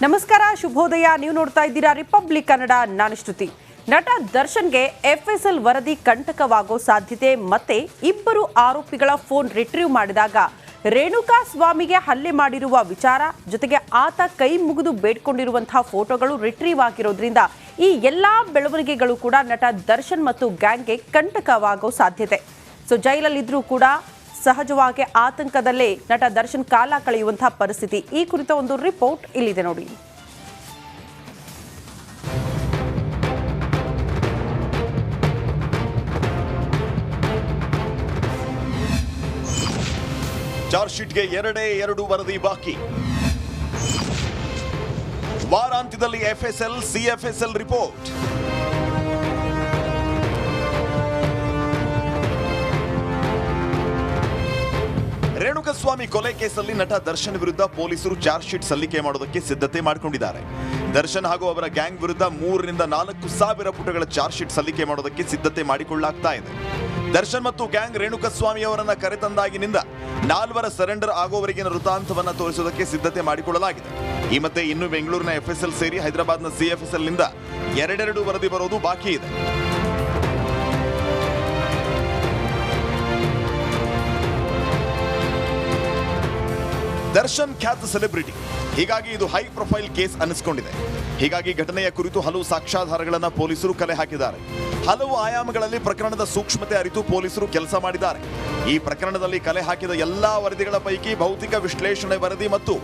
ನಮಸ್ಕಾರ, ಶುಭೋದಯ. ನೀವು ನೋಡ್ತಾ ಇದ್ದೀರಾ ರಿಪಬ್ಲಿಕ್ ಕನ್ನಡ. ನಾನು ಶ್ರುತಿ. ನಟ ದರ್ಶನ್ಗೆ ಎಫ್ಎಸ್ಎಲ್ ವರದಿ ಕಂಟಕವಾಗೋ ಸಾಧ್ಯತೆ ಮತ್ತೆ ಇಬ್ಬರು ಆರೋಪಿಗಳ ಫೋನ್ ರಿಟ್ರೀವ್ ಮಾಡಿದಾಗ ರೇಣುಕಾ ಸ್ವಾಮಿಗೆ ಹಲ್ಲೆ ಮಾಡಿರುವ ವಿಚಾರ ಜೊತೆಗೆ ಆತ ಕೈ ಮುಗಿದು ಬೇಡ್ಕೊಂಡಿರುವಂತಹ ಫೋಟೋಗಳು ರಿಟ್ರೀವ್ ಆಗಿರೋದ್ರಿಂದ ಈ ಎಲ್ಲಾ ಬೆಳವಣಿಗೆಗಳು ಕೂಡ ನಟ ದರ್ಶನ್ ಮತ್ತು ಗ್ಯಾಂಗ್ಗೆ ಕಂಟಕವಾಗೋ ಸಾಧ್ಯತೆ. ಜೈಲಲ್ಲಿದ್ರೂ ಕೂಡ ಸಹಜವಾಗಿ ಆತಂಕದಲ್ಲೇ ನಟ ದರ್ಶನ್ ಕಾಲ ಕಳೆಯುವಂತಹ ಪರಿಸ್ಥಿತಿ. ಈ ಕುರಿತ ಒಂದು ರಿಪೋರ್ಟ್ ಇಲ್ಲಿದೆ ನೋಡಿ. ಚಾರ್ಜ್ ಶೀಟ್ಗೆ ಎರಡು ವರದಿ ಬಾಕಿ. ವಾರಾಂತ್ಯದಲ್ಲಿ ಎಫ್ಎಸ್ಎಲ್ ಸಿಎಫ್ಎಸ್ಎಲ್ ರಿಪೋರ್ಟ್. ರೇಣುಕಸ್ವಾಮಿ ಕೊಲೆ ಕೇಸಲ್ಲಿ ನಟ ದರ್ಶನ್ ವಿರುದ್ಧ ಪೊಲೀಸರು ಚಾರ್ಜ್ ಶೀಟ್ ಸಲ್ಲಿಕೆ ಮಾಡೋದಕ್ಕೆ ಸಿದ್ಧತೆ ಮಾಡಿಕೊಂಡಿದ್ದಾರೆ. ದರ್ಶನ್ ಹಾಗೂ ಅವರ ಗ್ಯಾಂಗ್ ವಿರುದ್ಧ 3 ರಿಂದ 4 ಸಾವಿರ ಪುಟಗಳ ಚಾರ್ಜ್ ಶೀಟ್ ಸಲ್ಲಿಕೆ ಮಾಡೋದಕ್ಕೆ ಸಿದ್ಧತೆ ಮಾಡಿಕೊಳ್ಳಲಾಗ್ತಾ ಇದೆ. ದರ್ಶನ್ ಮತ್ತು ಗ್ಯಾಂಗ್ ರೇಣುಕಸ್ವಾಮಿ ಅವರನ್ನ ಕರೆತಂದಾಗಿನಿಂದ 4 ಸರೆಂಡರ್ ಆಗೋವರೆಗಿನ ವೃತ್ತಾಂತವನ್ನ ತೋರಿಸೋದಕ್ಕೆ ಸಿದ್ಧತೆ ಮಾಡಿಕೊಳ್ಳಲಾಗಿದೆ. ಈ ಮಧ್ಯೆ ಇನ್ನು ಬೆಂಗಳೂರಿನ ಎಫ್ಎಸ್ಎಲ್ ಸೇರಿ ಹೈದರಾಬಾದ್ನ ಸಿಎಫ್ಎಸ್ಎಲ್ ನಿಂದ ಎರಡೆರಡು ವರದಿ ಬರೋದು ಬಾಕಿ ಇದೆ. ದರ್ಶನ್ ಖ್ಯಾತ ಸೆಲೆಬ್ರಿಟಿ, ಹೀಗಾಗಿ ಇದು ಹೈ ಪ್ರೊಫೈಲ್ ಕೇಸ್ ಅನ್ನಿಸಿಕೊಂಡಿದೆ. ಹೀಗಾಗಿ ಘಟನೆಯ ಕುರಿತು ಹಲವು ಸಾಕ್ಷ್ಯಾಧಾರಗಳನ್ನು ಪೊಲೀಸರು ಕಲೆ ಹಾಕಿದ್ದಾರೆ. ಹಲವು ಆಯಾಮಗಳಲ್ಲಿ ಪ್ರಕರಣದ ಸೂಕ್ಷ್ಮತೆ ಅರಿತು ಪೊಲೀಸರು ಕೆಲಸ ಮಾಡಿದ್ದಾರೆ. ಈ ಪ್ರಕರಣದಲ್ಲಿ ಕಲೆ ಹಾಕಿದ ಎಲ್ಲಾ ವರದಿಗಳ ಪೈಕಿ ಭೌತಿಕ ವಿಶ್ಲೇಷಣೆ ವರದಿ ಮತ್ತು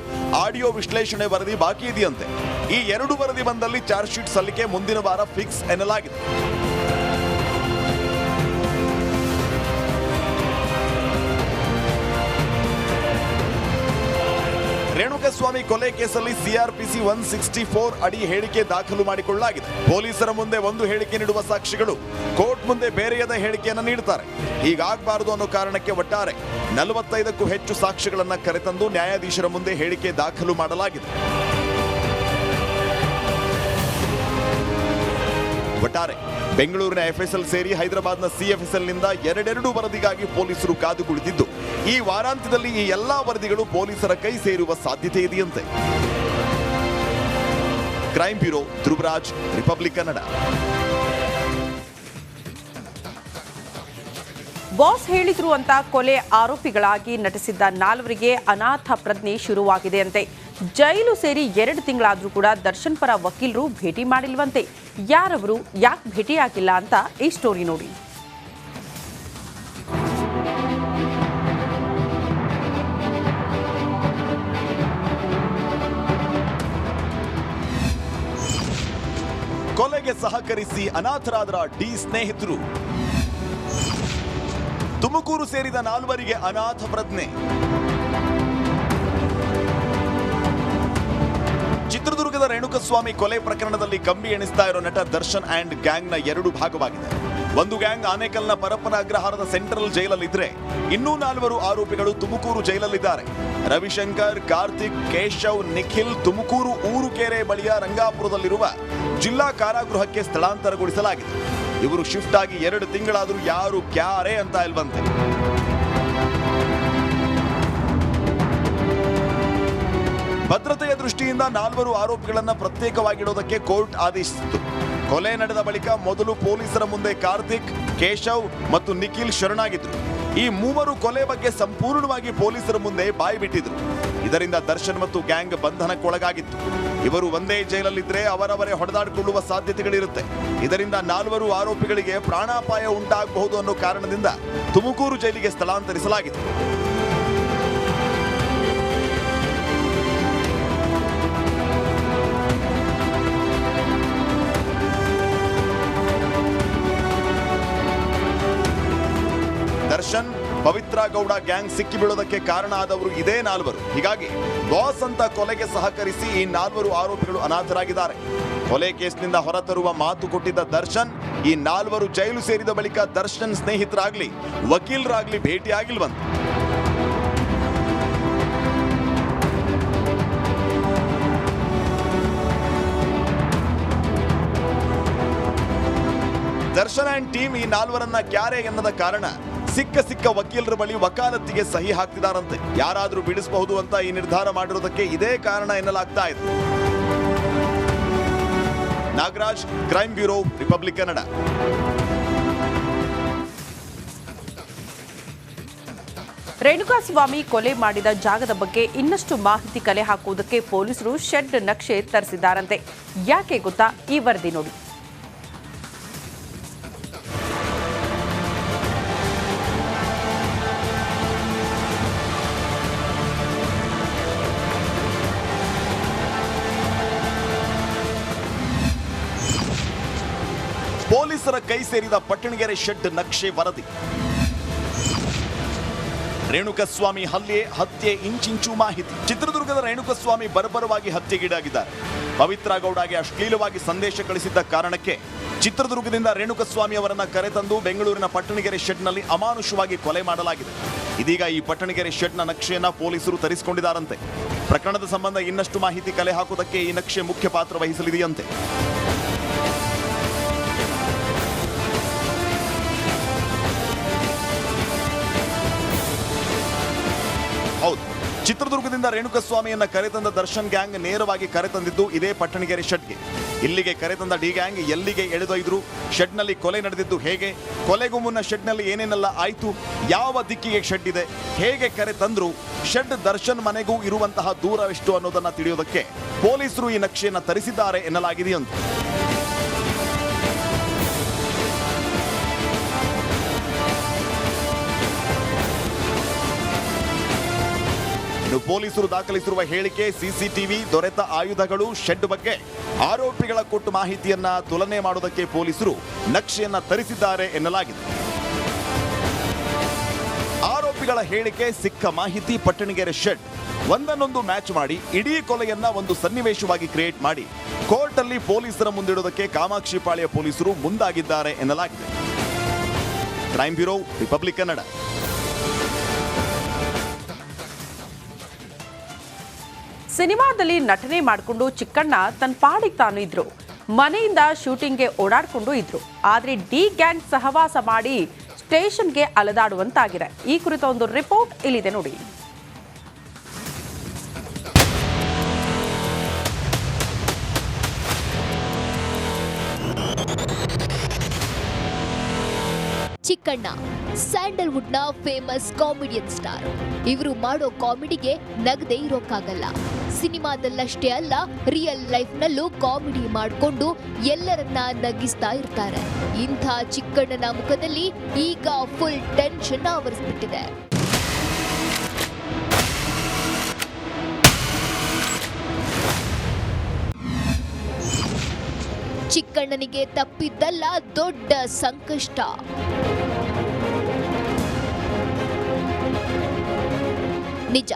ಆಡಿಯೋ ವಿಶ್ಲೇಷಣೆ ವರದಿ ಬಾಕಿ ಇದೆಯಂತೆ. ಈ 2 ವರದಿ ಬಂದಲ್ಲಿ ಚಾರ್ಜ್ ಶೀಟ್ ಸಲ್ಲಿಕೆ ಮುಂದಿನ ವಾರ ಫಿಕ್ಸ್ ಎನ್ನಲಾಗಿದೆ. ರೇಣುಕಸ್ವಾಮಿ ಕೊಲೆ ಕೇಸಲ್ಲಿ ಸಿಆರ್ಪಿಸಿ 164 ಅಡಿ ಹೇಳಿಕೆ ದಾಖಲು ಮಾಡಿಕೊಳ್ಳಲಾಗಿದೆ. ಪೊಲೀಸರ ಮುಂದೆ ಒಂದು ಹೇಳಿಕೆ ನೀಡುವ ಸಾಕ್ಷಿಗಳು ಕೋರ್ಟ್ ಮುಂದೆ ಬೇರೆಯದ ಹೇಳಿಕೆಯನ್ನು ನೀಡುತ್ತಾರೆ. ಹೀಗಾಗಬಾರದು ಅನ್ನೋ ಕಾರಣಕ್ಕೆ ಒಟ್ಟಾರೆ 45ಕ್ಕೂ ಹೆಚ್ಚು ಸಾಕ್ಷಿಗಳನ್ನ ಕರೆತಂದು ನ್ಯಾಯಾಧೀಶರ ಮುಂದೆ ಹೇಳಿಕೆ ದಾಖಲು ಮಾಡಲಾಗಿದೆ. ಒಟ್ಟಾರೆ ಬೆಂಗಳೂರಿನ ಎಫ್ಎಸ್ಎಲ್ ಸೇರಿ ಹೈದರಾಬಾದ್ನ ಸಿಎಫ್ಎಸ್ಎಲ್ ನಿಂದ ಎರಡೆರಡು ವರದಿಗಾಗಿ ಪೊಲೀಸರು ಕಾದು ಕುಳಿತಿದ್ದು, ಈ ವಾರಾಂತ್ಯದಲ್ಲಿ ಈ ಎಲ್ಲಾ ವರದಿಗಳು ಪೊಲೀಸರ ಕೈ ಸೇರುವ ಸಾಧ್ಯತೆ ಇದೆಯಂತೆ. Crime bureau, Dhruvaraj, republic Kannada. Boss ಹೇಳಿದ್ರು ಅಂತ ಕೊಲೆ ಆರೋಪಿಗಳಾಗಿ ನಟಿಸಿದ್ದ 4 ಅನಾಥ ಪ್ರಜ್ಞೆ ಶುರುವಾಗಿದೆಯಂತೆ. ಜೈಲು ಸೇರಿ 2 ತಿಂಗಳಾದ್ರೂ ಕೂಡ ದರ್ಶನ್ ಪರ ವಕೀಲರು ಭೇಟಿ ಮಾಡಿಲ್ವಂತೆ. ಯಾರವರು, ಯಾಕೆ ಭೇಟಿಯಾಗಿಲ್ಲ ಅಂತ ಈ ಸ್ಟೋರಿ ನೋಡಿ. ಕೊಲೆಗೆ ಸಹಕರಿಸಿ ಅನಾಥರಾದ ಡಿ ಸ್ನೇಹಿತರು. ತುಮಕೂರು ಸೇರಿದ 4 ಅನಾಥ ಪ್ರಜ್ಞೆ. ಚಿತ್ರದುರ್ಗದ ರೇಣುಕಸ್ವಾಮಿ ಕೊಲೆ ಪ್ರಕರಣದಲ್ಲಿ ಕಂಬಿ ಎಣಿಸ್ತಾ ಇರೋ ನಟ ದರ್ಶನ್ ಅಂಡ್ ಗ್ಯಾಂಗ್ನ 2 ಭಾಗವಾಗಿದೆ. ಒಂದು ಗ್ಯಾಂಗ್ ಆನೇಕಲ್ನ ಪರಪ್ಪನ ಅಗ್ರಹಾರದ ಸೆಂಟ್ರಲ್ ಜೈಲಲ್ಲಿದ್ರೆ ಇನ್ನೂ 4 ಆರೋಪಿಗಳು ತುಮಕೂರು ಜೈಲಲ್ಲಿದ್ದಾರೆ. ರವಿಶಂಕರ್, ಕಾರ್ತಿಕ್, ಕೇಶವ್, ನಿಖಿಲ್ ತುಮಕೂರು ಊರುಕೆರೆ ಬಳಿಯ ರಂಗಾಪುರದಲ್ಲಿರುವ ಜಿಲ್ಲಾ ಕಾರಾಗೃಹಕ್ಕೆ ಸ್ಥಳಾಂತರಗೊಳಿಸಲಾಗಿದೆ. ಇವರು ಶಿಫ್ಟ್ ಆಗಿ 2 ತಿಂಗಳಾದರೂ ಯಾರು ಕ್ಯಾರೆ ಅಂತ ಇಲ್ವಂತೆ. ಭದ್ರತೆಯ ದೃಷ್ಟಿಯಿಂದ 4 ಆರೋಪಿಗಳನ್ನ ಪ್ರತ್ಯೇಕವಾಗಿಡೋದಕ್ಕೆ ಕೋರ್ಟ್ ಆದೇಶಿಸಿತು. ಕೊಲೆ ನಡೆದ ಬಳಿಕ ಮೊದಲು ಪೊಲೀಸರ ಮುಂದೆ ಕಾರ್ತಿಕ್, ಕೇಶವ್ ಮತ್ತು ನಿಖಿಲ್ ಶರಣಾಗಿದ್ರು. ಈ 3 ಕೊಲೆ ಬಗ್ಗೆ ಸಂಪೂರ್ಣವಾಗಿ ಪೊಲೀಸರ ಮುಂದೆ ಬಾಯಿ ಬಿಟ್ಟಿದ್ರು. ಇದರಿಂದ ದರ್ಶನ್ ಮತ್ತು ಗ್ಯಾಂಗ್ ಬಂಧನಕ್ಕೊಳಗಾಗಿತ್ತು. ಇವರು ಒಂದೇ ಜೈಲಲ್ಲಿದ್ರೆ ಅವರವರೇ ಹೊಡೆದಾಡಿಕೊಳ್ಳುವ ಸಾಧ್ಯತೆಗಳಿರುತ್ತೆ. ಇದರಿಂದ 4 ಆರೋಪಿಗಳಿಗೆ ಪ್ರಾಣಾಪಾಯ ಉಂಟಾಗಬಹುದು ಅನ್ನೋ ಕಾರಣದಿಂದ ತುಮಕೂರು ಜೈಲಿಗೆ ಸ್ಥಳಾಂತರಿಸಲಾಗಿದೆ. ದರ್ಶನ್, ಪವಿತ್ರ ಗೌಡ ಗ್ಯಾಂಗ್ ಸಿಕ್ಕಿ ಬೀಳೋದಕ್ಕೆ ಕಾರಣ ಆದವರು ಇದೇ 4. ಹೀಗಾಗಿ ಬಾಸ್ ಅಂತ ಕೊಲೆಗೆ ಸಹಕರಿಸಿ ಈ 4 ಆರೋಪಿಗಳು ಅನಾಥರಾಗಿದ್ದಾರೆ. ಕೊಲೆ ಕೇಸ್ನಿಂದ ಹೊರತರುವ ಮಾತು ಕೊಟ್ಟಿದ್ದ ದರ್ಶನ್ ಈ 4 ಜೈಲು ಸೇರಿದ ಬಳಿಕ ದರ್ಶನ್ ಸ್ನೇಹಿತರಾಗ್ಲಿ ವಕೀಲರಾಗ್ಲಿ ಭೇಟಿಯಾಗಿಲ್ವಂತೆ. ದರ್ಶನ್ ಅಂಡ್ ಟೀಮ್ ಈ 4ರನ್ನ ಕ್ಯಾರೆ ಎನ್ನದ ಕಾರಣ ಸಿಕ್ಕ ವಕೀಲರ ಬಳಿ ವಕಾಲತ್ತಿಗೆ ಸಹಿ ಹಾಕ್ತಿದಾರಂತೆ. ಯಾರಾದ್ರೂ ಬಿಡಿಸಬಹುದು ಅಂತ ಈ ನಿರ್ಧಾರ ಮಾಡಿರೋದಕ್ಕೆ ಇದೇ ಕಾರಣ ಎನ್ನಲಾಗ್ತಾ ಇದೆ. Nagaraj, crime bureau, republic Kannada. Renukaswamy ಕೊಲೆ ಮಾಡಿದ ಜಾಗದ ಬಗ್ಗೆ ಇನ್ನಷ್ಟು ಮಾಹಿತಿ ಕಲೆ ಹಾಕುವುದಕ್ಕೆ ಪೊಲೀಸರು ಶೆಡ್ ನಕ್ಷೆ ತರಿಸಿದ್ದಾರಂತೆ. ಯಾಕೆ ಗೊತ್ತಾ? ಈ ವರದಿ ನೋಡಿ. ಪೊಲೀಸರ ಕೈ ಸೇರಿದ ಪಟ್ಟಣಗೆರೆ ಶೆಡ್ ನಕ್ಷೆ ವರದಿ. ರೇಣುಕಸ್ವಾಮಿ ಹತ್ಯೆ ಇಂಚಿಂಚು ಮಾಹಿತಿ. ಚಿತ್ರದುರ್ಗದ ರೇಣುಕಸ್ವಾಮಿ ಬರ್ಬರವಾಗಿ ಹತ್ಯೆಗೀಡಾಗಿದ್ದಾರೆ. ಪವಿತ್ರ ಗೌಡಗೆ ಅಶ್ಲೀಲವಾಗಿ ಸಂದೇಶ ಕಳಿಸಿದ್ದ ಕಾರಣಕ್ಕೆ ಚಿತ್ರದುರ್ಗದಿಂದ ರೇಣುಕಸ್ವಾಮಿ ಅವರನ್ನ ಕರೆತಂದು ಬೆಂಗಳೂರಿನ ಪಟ್ಟಣಗೆರೆ ಶೆಡ್ನಲ್ಲಿ ಅಮಾನುಷವಾಗಿ ಕೊಲೆ ಮಾಡಲಾಗಿದೆ. ಇದೀಗ ಈ ಪಟ್ಟಣಗೆರೆ ಶೆಡ್ನ ನಕ್ಷೆಯನ್ನ ಪೊಲೀಸರು ತರಿಸಿಕೊಂಡಿದ್ದಾರಂತೆ. ಪ್ರಕರಣದ ಸಂಬಂಧ ಇನ್ನಷ್ಟು ಮಾಹಿತಿ ಕಲೆ ಹಾಕುವುದಕ್ಕೆ ಈ ನಕ್ಷೆ ಮುಖ್ಯ ಪಾತ್ರ ವಹಿಸಲಿದೆಯಂತೆ. ಹೌದು, ಚಿತ್ರದುರ್ಗದಿಂದ ರೇಣುಕಸ್ವಾಮಿಯನ್ನ ಕರೆತಂದ ದರ್ಶನ್ ಗ್ಯಾಂಗ್ ನೇರವಾಗಿ ಕರೆತಂದಿದ್ದು ಇದೇ ಪಟ್ಟಣಗೆರೆ ಶೆಡ್ಗೆ. ಇಲ್ಲಿಗೆ ಕರೆತಂದ ಡಿ ಗ್ಯಾಂಗ್ ಎಲ್ಲಿಗೆ ಎಳೆದೊಯ್ದ್ರು, ಶೆಡ್ನಲ್ಲಿ ಕೊಲೆ ನಡೆದಿದ್ದು ಹೇಗೆ, ಕೊಲೆಗೂ ಮುನ್ನ ಶೆಡ್ನಲ್ಲಿ ಏನೇನೆಲ್ಲ ಆಯ್ತು, ಯಾವ ದಿಕ್ಕಿಗೆ ಶೆಡ್ ಇದೆ, ಹೇಗೆ ಕರೆತಂದ್ರು, ಶೆಡ್ ದರ್ಶನ್ ಮನೆಗೂ ಇರುವಂತಹ ದೂರವೆಷ್ಟು ಅನ್ನೋದನ್ನ ತಿಳಿಯೋದಕ್ಕೆ ಪೊಲೀಸರು ಈ ನಕ್ಷೆಯನ್ನ ತರಿಸಿದ್ದಾರೆ ಎನ್ನಲಾಗಿದೆಯಂತೆ. ಇನ್ನು ಪೊಲೀಸರು ದಾಖಲಿಸಿರುವ ಹೇಳಿಕೆ, ಸಿಸಿಟಿವಿ, ದೊರೆತ ಆಯುಧಗಳು, ಶೆಡ್ ಬಗ್ಗೆ ಆರೋಪಿಗಳ ಕೊಟ್ಟು ಮಾಹಿತಿಯನ್ನ ತುಲನೆ ಮಾಡುವುದಕ್ಕೆ ಪೊಲೀಸರು ನಕ್ಷೆಯನ್ನ ತರಿಸಿದ್ದಾರೆ ಎನ್ನಲಾಗಿದೆ. ಆರೋಪಿಗಳ ಹೇಳಿಕೆ, ಸಿಕ್ಕ ಮಾಹಿತಿ, ಪಟ್ಟಣಗೆರೆ ಶೆಡ್ ಒಂದನ್ನೊಂದು ಮ್ಯಾಚ್ ಮಾಡಿ ಇಡೀ ಕೊಲೆಯನ್ನ ಒಂದು ಸನ್ನಿವೇಶವಾಗಿ ಕ್ರಿಯೇಟ್ ಮಾಡಿ ಕೋರ್ಟ್ ಅಲ್ಲಿ ಪೊಲೀಸರ ಮುಂದಿಡುವುದಕ್ಕೆ ಕಾಮಾಕ್ಷಿಪಾಳ್ಯ ಪೊಲೀಸರು ಮುಂದಾಗಿದ್ದಾರೆ ಎನ್ನಲಾಗಿದೆ. Crime bureau, republic Kannada. ಸಿನಿಮಾದಲ್ಲಿ ನಟನೆ ಮಾಡಿಕೊಂಡು ಚಿಕ್ಕಣ್ಣ ತನ್ನ ಪಾಡಿಗೆ ತಾನು ಇದ್ರು. ಮನೆಯಿಂದ ಶೂಟಿಂಗ್ಗೆ ಓಡಾಡಿಕೊಂಡು ಇದ್ರು. ಆದರೆ ಡಿ ಗ್ಯಾಂಗ್ ಸಹವಾಸ ಮಾಡಿ ಸ್ಟೇಷನ್ಗೆ ಅಲೆದಾಡುವಂತಾಗಿದೆ. ಈ ಕುರಿತ ಒಂದು ರಿಪೋರ್ಟ್ ಇಲ್ಲಿದೆ ನೋಡಿ. ಚಿಕ್ಕಣ್ಣ ಸ್ಯಾಂಡಲ್ವುಡ್ನ ಫೇಮಸ್ ಕಾಮಿಡಿಯನ್ ಸ್ಟಾರ್. ಇವರು ಮಾಡೋ ಕಾಮಿಡಿಗೆ ನಗದೆ ಇರೋಕ್ಕಾಗಲ್ಲ. ಸಿನಿಮಾದಲ್ಲಷ್ಟೇ ಅಲ್ಲ, ರಿಯಲ್ ಲೈಫ್ನಲ್ಲೂ ಕಾಮಿಡಿ ಮಾಡಿಕೊಂಡು ಎಲ್ಲರನ್ನ ನಗಿಸ್ತಾ ಇರ್ತಾರೆ. ಇಂಥ ಚಿಕ್ಕಣ್ಣನ ಮುಖದಲ್ಲಿ ಈಗ ಫುಲ್ ಟೆನ್ಷನ್ ಆವರಿಸ್ಬಿಟ್ಟಿದೆ. ಚಿಕ್ಕಣ್ಣನಿಗೆ ತಪ್ಪಿದ್ದಲ್ಲ ದೊಡ್ಡ ಸಂಕಷ್ಟ. ನಿಜ,